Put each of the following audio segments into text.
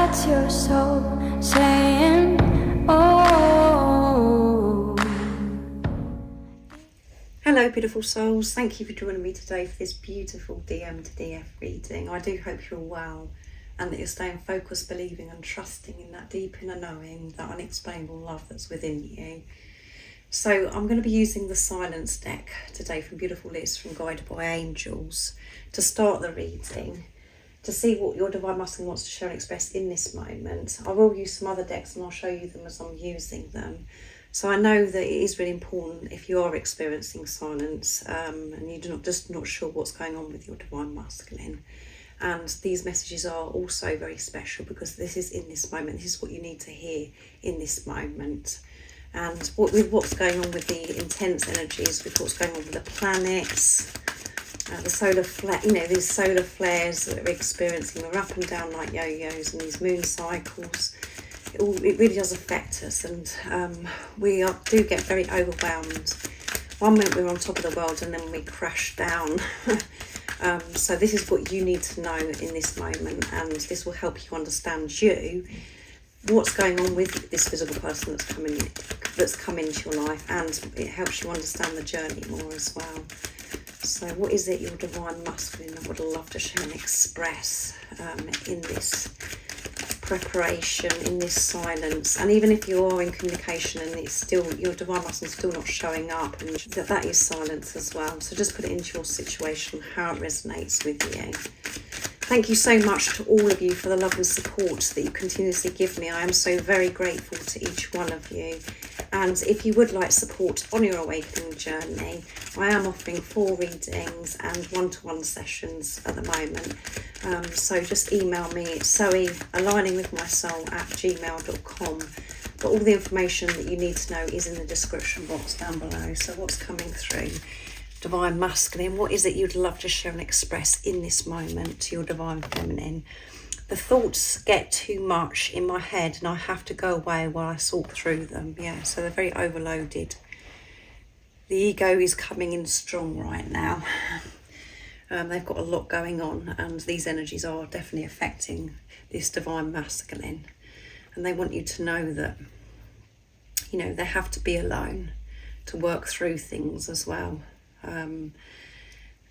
That's your soul saying, oh. Hello beautiful souls, thank you for joining me today for this beautiful DM to DF reading. I do hope you're well and that you're staying focused, believing and trusting in that deep inner knowing, that unexplainable love that's within you. So I'm going to be using the Silence deck today from Beautiful Liz from Guided by Angels to start the reading, to see what your Divine Masculine wants to share and express in this moment. I will use some other decks and I'll show you them as I'm using them. So I know that it is really important if you are experiencing silence and you're just not sure what's going on with your Divine Masculine. And these messages are also very special because this is in this moment. This is what you need to hear in this moment. And with what's going on with the intense energies, with what's going on with the planets, the solar flare, these solar flares that we're experiencing, they're up and down like yo-yos, and these moon cycles, it really does affect us, and we do get very overwhelmed. One minute we're on top of the world and then we crash down. So this is what you need to know in this moment, and this will help you understand what's going on with this physical person that's come into your life, and it helps you understand the journey more as well. So what is it your Divine Masculine would love to share and express in this preparation, in this silence? And even if you are in communication and it's still, your Divine Masculine is still not showing up, and that is silence as well. So just put it into your situation, how it resonates with you. Thank you so much to all of you for the love and support that you continuously give me. I am so very grateful to each one of you. And if you would like support on your awakening journey, I am offering 4 readings and one-to-one sessions at the moment. So just email me, it's zoe.aligningwithmysoul@gmail.com. But all the information that you need to know is in the description box down below. So what's coming through? Divine Masculine, what is it you'd love to share and express in this moment to your Divine Feminine? The thoughts get too much in my head and I have to go away while I sort through them. Yeah, so they're very overloaded. The ego is coming in strong right now. They've got a lot going on, and these energies are definitely affecting this Divine Masculine. And they want you to know that, they have to be alone to work through things as well.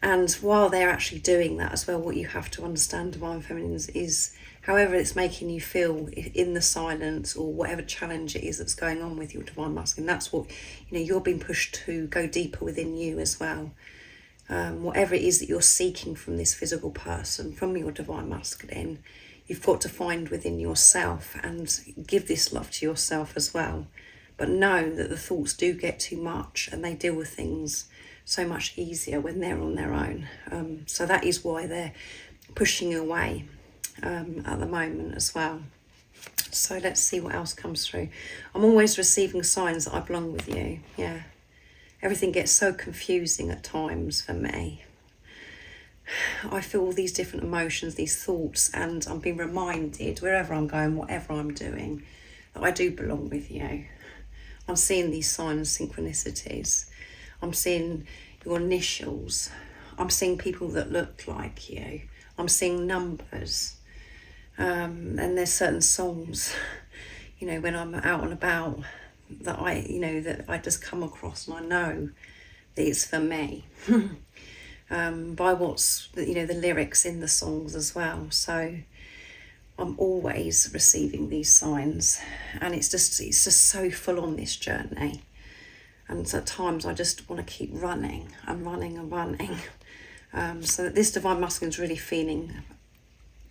And while they're actually doing that as well, what you have to understand, Divine Feminines, is however it's making you feel in the silence, or whatever challenge it is that's going on with your Divine Masculine, that's what, you're being pushed to go deeper within you as well. Whatever it is that you're seeking from this physical person, from your Divine Masculine, you've got to find within yourself and give this love to yourself as well. But know that the thoughts do get too much, and they deal with things so much easier when they're on their own. So that is why they're pushing you away at the moment as well. So let's see what else comes through. I'm always receiving signs that I belong with you. Yeah. Everything gets so confusing at times for me. I feel all these different emotions, these thoughts, and I'm being reminded wherever I'm going, whatever I'm doing, that I do belong with you. I'm seeing these signs, synchronicities. I'm seeing your initials. I'm seeing people that look like you. I'm seeing numbers. And there's certain songs, when I'm out and about, that I just come across, and I know that it's for me. By what's, the lyrics in the songs as well. So I'm always receiving these signs, and it's just so full on, this journey. And at times I just want to keep running and running and running. So that this Divine Masculine is really feeling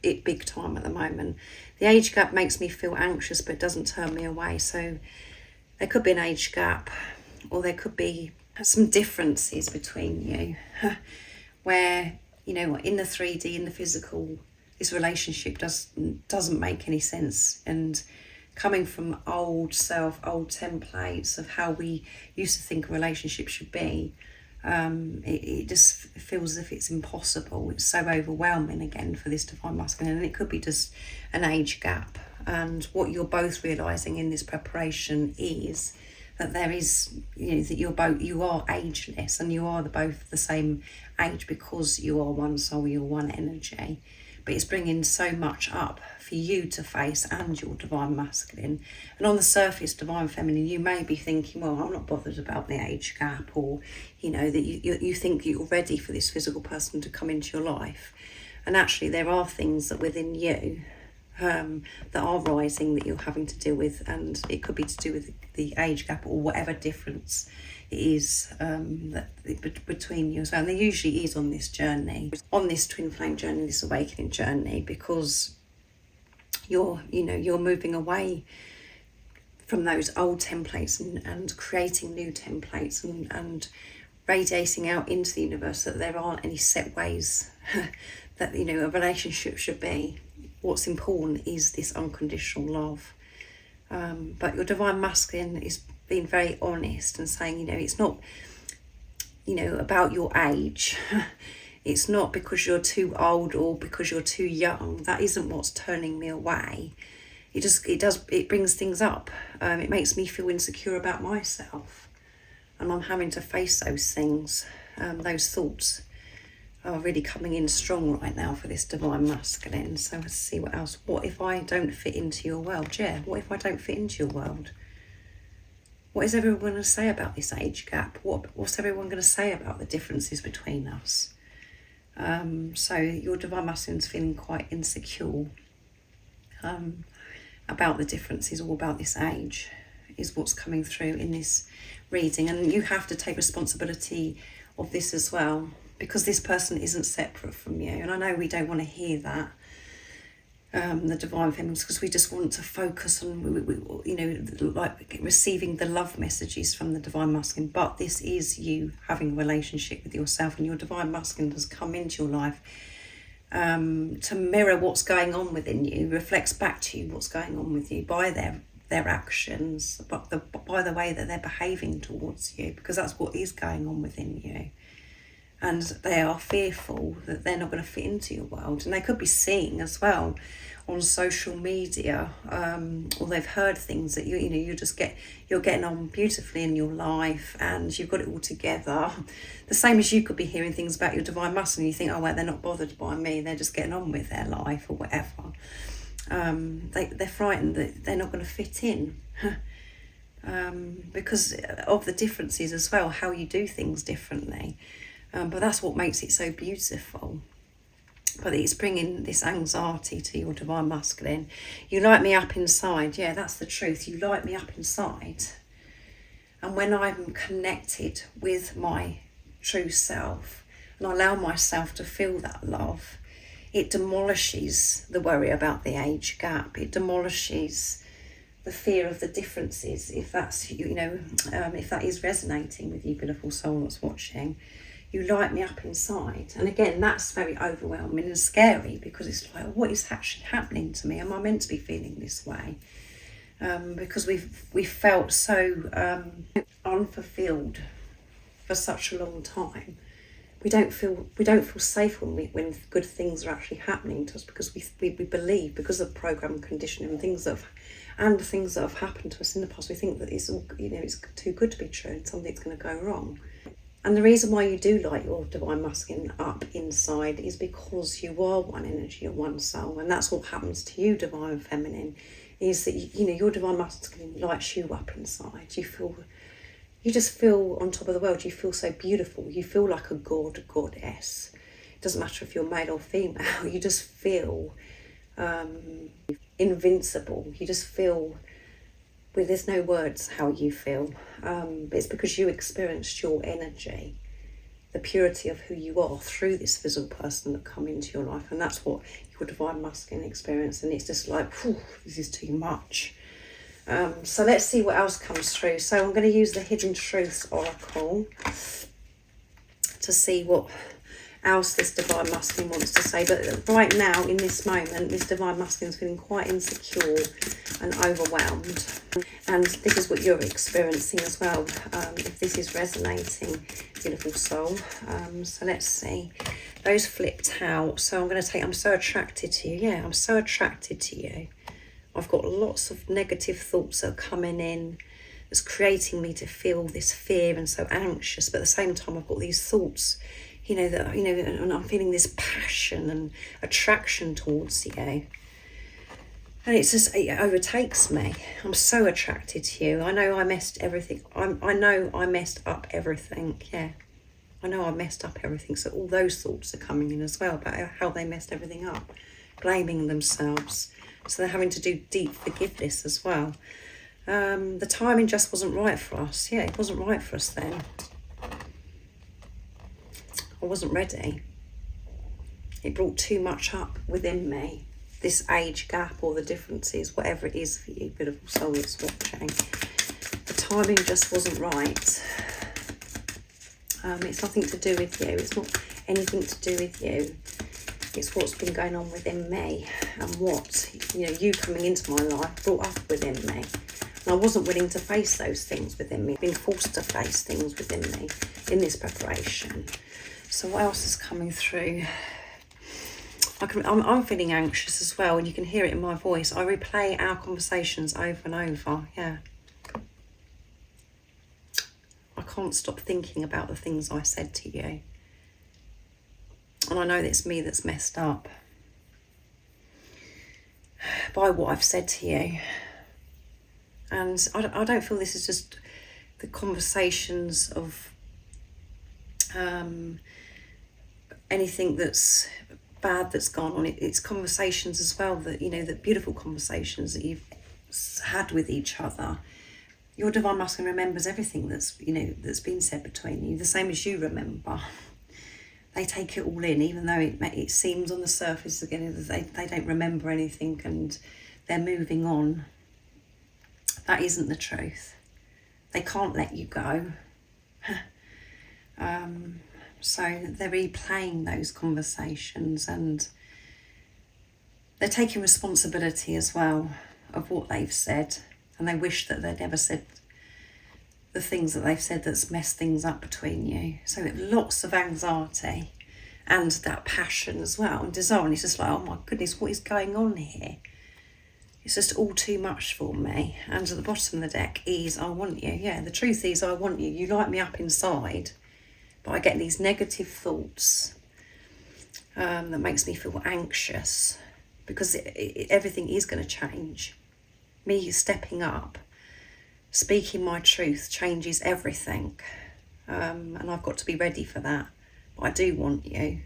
it big time at the moment. The age gap makes me feel anxious, but it doesn't turn me away. So there could be an age gap, or there could be some differences between you where, in the 3D, in the physical, this relationship doesn't make any sense. And coming from old templates of how we used to think a relationship should be, it just feels as if it's impossible. It's so overwhelming again for this Divine Masculine, and it could be just an age gap. And what you're both realising in this preparation is that there is, that you are ageless, and you are both the same age because you are one soul, you're one energy. but it's bringing so much up for you to face and your divine masculine. And on the surface, divine feminine, you may be thinking, well, I'm not bothered about the age gap, or that you think you're ready for this physical person to come into your life. And actually there are things that within you that are rising that you're having to deal with, and it could be to do with the age gap or whatever difference it is between you as well. And there usually is on this journey, on this twin flame journey, this awakening journey, because you're moving away from those old templates and creating new templates and radiating out into the universe that there aren't any set ways that a relationship should be. What's important is this unconditional love. But your divine masculine is being very honest and saying, it's not, about your age. It's not because you're too old or because you're too young. That isn't what's turning me away. It brings things up. It makes me feel insecure about myself. And I'm having to face those things. Those thoughts are really coming in strong right now for this divine masculine. So let's see what else. What if I don't fit into your world? Yeah, what if I don't fit into your world? What is everyone going to say about this age gap? What's everyone going to say about the differences between us? So your divine masculine's feeling quite insecure about the differences, or about this age, is what's coming through in this reading. And you have to take responsibility of this as well, because this person isn't separate from you. And I know we don't want to hear that, the divine feminines, because we just want to focus on, like receiving the love messages from the divine masculine. But this is you having a relationship with yourself, and your divine masculine has come into your life to mirror what's going on within you, reflects back to you what's going on with you by their actions, but by the way that they're behaving towards you, because that's what is going on within you. And they are fearful that they're not going to fit into your world. And they could be seeing as well on social media, or they've heard things that you're getting on beautifully in your life and you've got it all together. The same as you could be hearing things about your divine masculine, you think, oh well, they're not bothered by me, they're just getting on with their life or whatever. They're frightened that they're not going to fit in. Because of the differences as well, how you do things differently. But that's what makes it so beautiful. But it's bringing this anxiety to your divine masculine. You light me up inside. Yeah, that's the truth. You light me up inside. And when I'm connected with my true self and I allow myself to feel that love, it demolishes the worry about the age gap. It demolishes the fear of the differences, if that's, if that is resonating with you, beautiful soul that's watching. You light me up inside. And again, that's very overwhelming and scary, because it's like, what is actually happening to me? Am I meant to be feeling this way? Because we've felt so unfulfilled for such a long time. We don't feel safe when good things are actually happening to us, because we believe, because of program conditioning and things that have happened to us in the past, we think that it's all, it's too good to be true and something's going to go wrong. And the reason why you do light your divine masculine up inside is because you are one energy, you're one soul, and that's what happens to you, divine feminine, is that your divine masculine lights you up inside. You just feel on top of the world. You feel so beautiful. You feel like a goddess. It doesn't matter if you're male or female. You just feel invincible. You just feel, there's no words how you feel, but it's because you experienced your energy, the purity of who you are through this physical person that come into your life. And that's what your divine masculine experience, and it's just like, this is too much. So let's see what else comes through. So I'm going to use the Hidden Truths Oracle to see what else this divine masculine wants to say. But right now, in this moment, this divine masculine is feeling quite insecure and overwhelmed. And this is what you're experiencing as well, if this is resonating, beautiful soul. So let's see. Those flipped out. So I'm going to take, I'm so attracted to you. Yeah, I'm so attracted to you. I've got lots of negative thoughts that are coming in. It's creating me to feel this fear and so anxious. But at the same time, I've got these thoughts, and I'm feeling this passion and attraction towards you. And it overtakes me. I'm so attracted to you. I know I messed everything. I know I messed up everything. Yeah. I know I messed up everything. So all those thoughts are coming in as well about how they messed everything up. Blaming themselves. So they're having to do deep forgiveness as well. The timing just wasn't right for us. Yeah, it wasn't right for us then. I wasn't ready. It brought too much up within me. This age gap or the differences, whatever it is for you, beautiful soul that's watching. The timing just wasn't right. It's nothing to do with you. It's not anything to do with you. It's what's been going on within me and what, you coming into my life brought up within me. And I wasn't willing to face those things within me. I've been forced to face things within me in this preparation. So what else is coming through? I'm feeling anxious as well, and you can hear it in my voice. I replay our conversations over and over, yeah. I can't stop thinking about the things I said to you. And I know that it's me that's messed up by what I've said to you. And I don't feel this is just the conversations of anything that's bad that's gone on. It's conversations as well that, the beautiful conversations that you've had with each other. Your divine masculine remembers everything that's been said between you, the same as you remember. They take it all in, even though it seems on the surface again that they don't remember anything and they're moving on. That isn't the truth. They can't let you go. So they're replaying those conversations and they're taking responsibility as well of what they've said, and they wish that they'd never said the things that they've said that's messed things up between you. So lots of anxiety and that passion as well and desire, and it's just like, oh my goodness, what is going on here? It's just all too much for me. And at the bottom of the deck is, I want you. Yeah, the truth is, I want you. You light me up inside. But I get these negative thoughts that makes me feel anxious because everything is going to change. Me stepping up, speaking my truth changes everything. And I've got to be ready for that. But I do want you.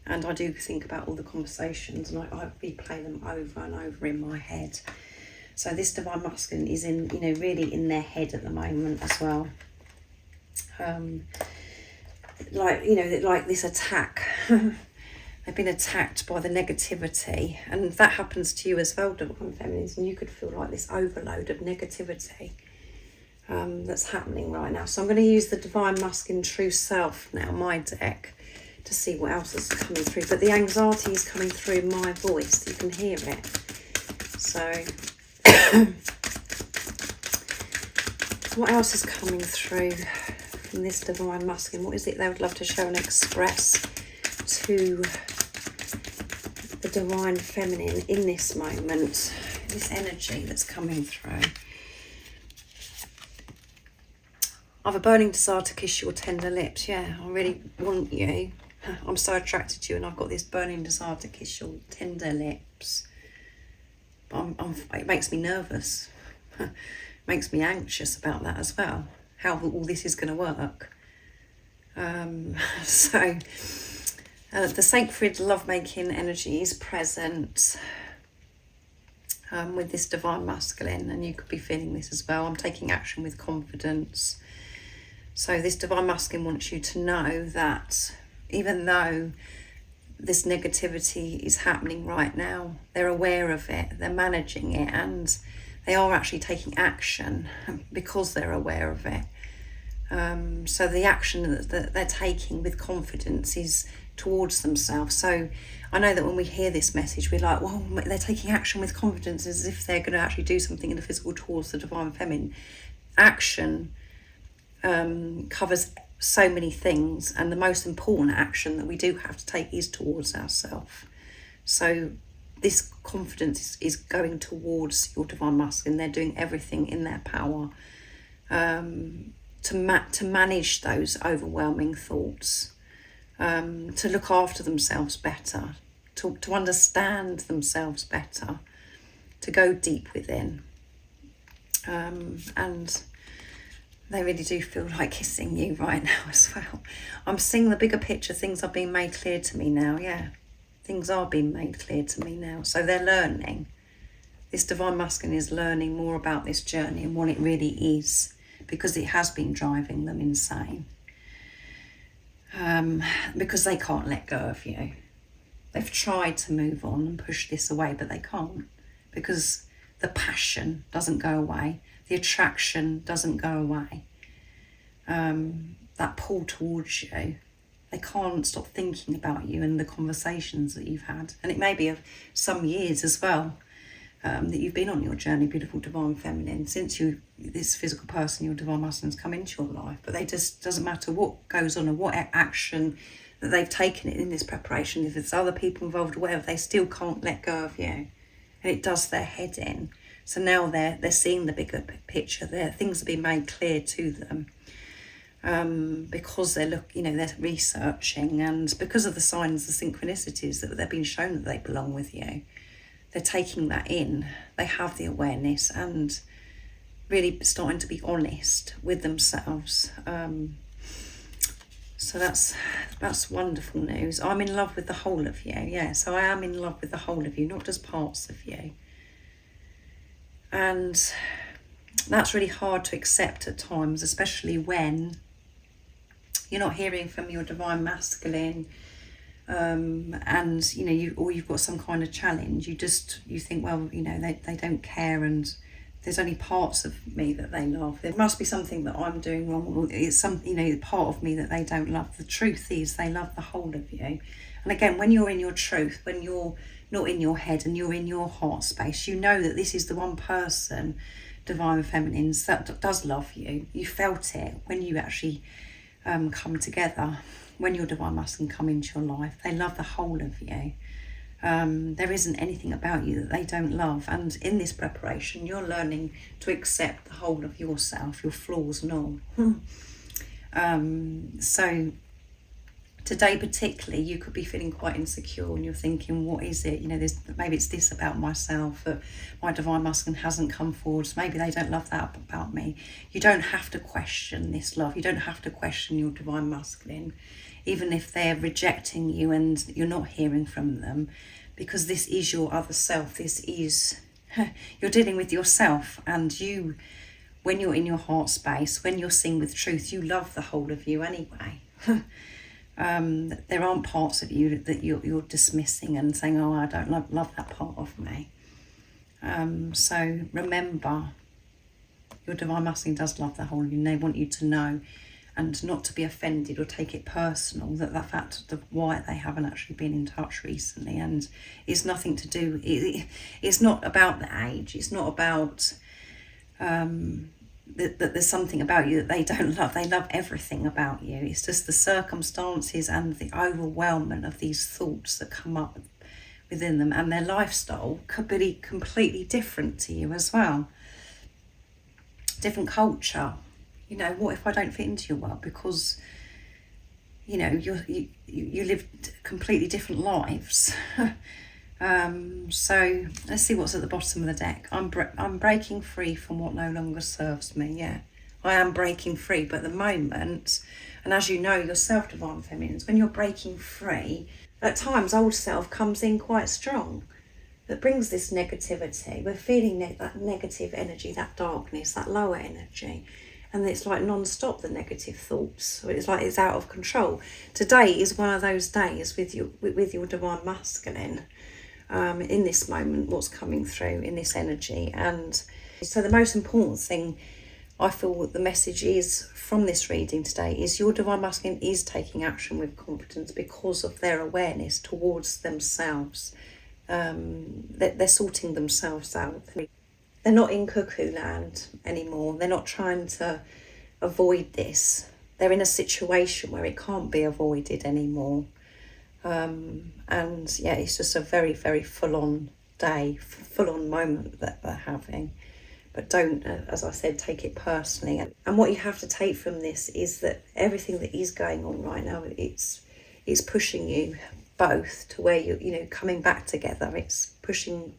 And I do think about all the conversations and I replay them over and over in my head. So this divine masculine is in, really in their head at the moment as well. Like this attack. They've been attacked by the negativity, and that happens to you as well, divine feminines, and you could feel like this overload of negativity that's happening right now. So I'm going to use the divine masculine true self now, my deck, to see what else is coming through. But the anxiety is coming through my voice, you can hear it. So what else is coming through from this divine masculine? What is it they would love to show and express to the divine feminine in this moment, this energy that's coming through? I have a burning desire to kiss your tender lips. Yeah, I really want you. I'm so attracted to you, and I've got this burning desire to kiss your tender lips. But it makes me nervous. Makes me anxious about that as well. How all this is going to work. The sacred lovemaking energy is present with this divine masculine, and you could be feeling this as well. I'm taking action with confidence. So this divine masculine wants you to know that even though this negativity is happening right now, they're aware of it, they're managing it, and they are actually taking action because they're aware of it. So the action that they're taking with confidence is towards themselves. So I know that when we hear this message, we're like, well, they're taking action with confidence as if they're going to actually do something in the physical towards the divine feminine. Action covers so many things, and the most important action that we do have to take is towards ourselves. So this confidence is going towards your divine masculine. They're doing everything in their power to manage those overwhelming thoughts. to look after themselves better, to understand themselves better, to go deep within. And they really do feel like kissing you right now as well. I'm seeing the bigger picture. Things are being made clear to me now. Yeah, things are being made clear to me now. So they're learning. This divine masculine is learning more about this journey and what it really is, because it has been driving them insane. Because they can't let go of you. They've tried to move on and push this away, but they can't, because the passion doesn't go away. The attraction doesn't go away. That pull towards you. They can't stop thinking about you and the conversations that you've had. And it may be of some years as well, that you've been on your journey, beautiful divine feminine, since this physical person, your divine masculine, has come into your life. But they just, doesn't matter what goes on or what action that they've taken in this preparation, if it's other people involved or whatever, they still can't let go of you. And it does their head in. So now they're seeing the bigger picture. Things have been made clear to them, because they're researching, and because of the signs, the synchronicities that they've been shown that they belong with you. They're taking that in. They have the awareness and really starting to be honest with themselves. So that's wonderful news. I'm in love with the whole of you. Yeah, so I am in love with the whole of you, not just parts of you. And that's really hard to accept at times, especially when you're not hearing from your divine masculine, and you've got some kind of challenge. You think, well, they don't care, and there's only parts of me that they love. There must be something that I'm doing wrong, or it's part of me that they don't love. The truth is, they love the whole of you. And again, when you're in your truth, when you're not in your head and you're in your heart space, you know that this is the one person, divine feminines, that does love you. You felt it when you actually come together, when your divine masculine come into your life. They love the whole of you. There isn't anything about you that they don't love. And in this preparation, you're learning to accept the whole of yourself, your flaws and all. So today particularly, you could be feeling quite insecure, and you're thinking, what is it? Maybe it's this about myself that my divine masculine hasn't come forward. So maybe they don't love that about me. You don't have to question this love. You don't have to question your divine masculine, even if they're rejecting you and you're not hearing from them, because this is your other self. This is, you're dealing with yourself, and you, when you're in your heart space, when you're seeing with truth, you love the whole of you anyway. There aren't parts of you that you're dismissing and saying, oh, I don't love that part of me. So remember, your divine masculine does love the whole of you, and they want you to know and not to be offended or take it personal, that the fact of why they haven't actually been in touch recently, and it's nothing to do, it's not about the age, it's not about that there's something about you that they don't love. They love everything about you. It's just the circumstances and the overwhelmment of these thoughts that come up within them, and their lifestyle could be completely different to you as well. Different culture. What if I don't fit into your world? Because you live completely different lives. So let's see what's at the bottom of the deck. I'm breaking free from what no longer serves me. Yeah, I am breaking free, but at the moment, and as you know yourself, divine feminines, when you're breaking free, at times old self comes in quite strong. That brings this negativity. We're feeling that negative energy, that darkness, that lower energy. And it's like non-stop, the negative thoughts. So it's like it's out of control. Today is one of those days with your divine masculine. In this moment, what's coming through in this energy. And so the most important thing I feel the message is from this reading today is your divine masculine is taking action with confidence because of their awareness towards themselves. They're sorting themselves out. They're not in cuckoo land anymore. They're not trying to avoid this. They're in a situation where it can't be avoided anymore. And yeah, it's just a very, very full-on day, full-on moment that they're having. But don't, as I said, take it personally. And what you have to take from this is that everything that is going on right now, it's it's pushing you both to where you're coming back together. It's pushing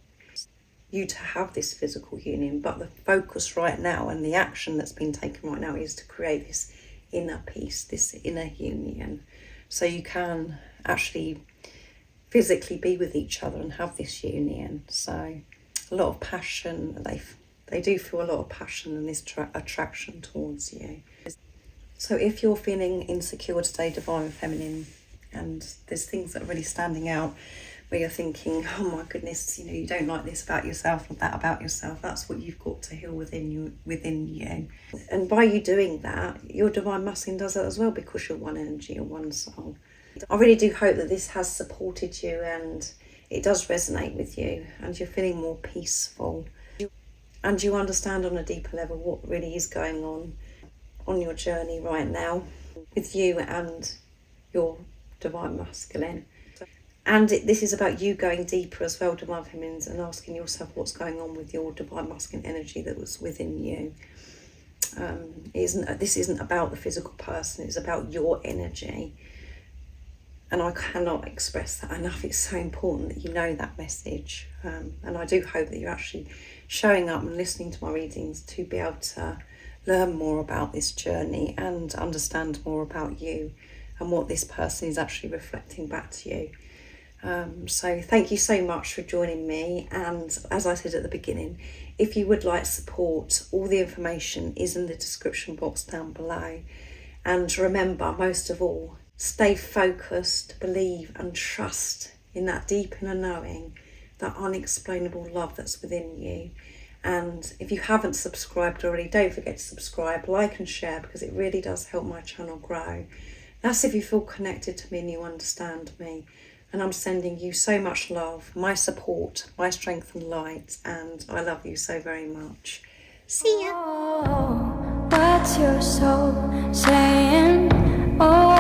you to have this physical union, but the focus right now and the action that's been taken right now is to create this inner peace, this inner union, so you can actually physically be with each other and have this union. So a lot of passion, they do feel a lot of passion and this attraction towards you. So if you're feeling insecure today, Divine Feminine, and there's things that are really standing out where you're thinking, oh my goodness, you don't like this about yourself or that about yourself, that's what you've got to heal within you. And by you doing that, your Divine Masculine does that as well, because you're one energy, you're one soul. I really do hope that this has supported you and it does resonate with you and you're feeling more peaceful and you understand on a deeper level what really is going on your journey right now with you and your Divine Masculine. And this is about you going deeper as well, Divine Feminines, and asking yourself what's going on with your Divine Masculine energy that was within you. This isn't about the physical person, it's about your energy. And I cannot express that enough. It's so important that you know that message. And I do hope that you're actually showing up and listening to my readings to be able to learn more about this journey and understand more about you and what this person is actually reflecting back to you. So thank you so much for joining me. And as I said at the beginning, if you would like support, all the information is in the description box down below. And remember, most of all, stay focused, believe and trust in that deep inner knowing, that unexplainable love that's within you. And if you haven't subscribed already, don't forget to subscribe, like and share, because it really does help my channel grow. That's if you feel connected to me and you understand me. And I'm sending you so much love, my support, my strength and light, and I love you so very much. See ya. Oh, what's your soul saying? Oh.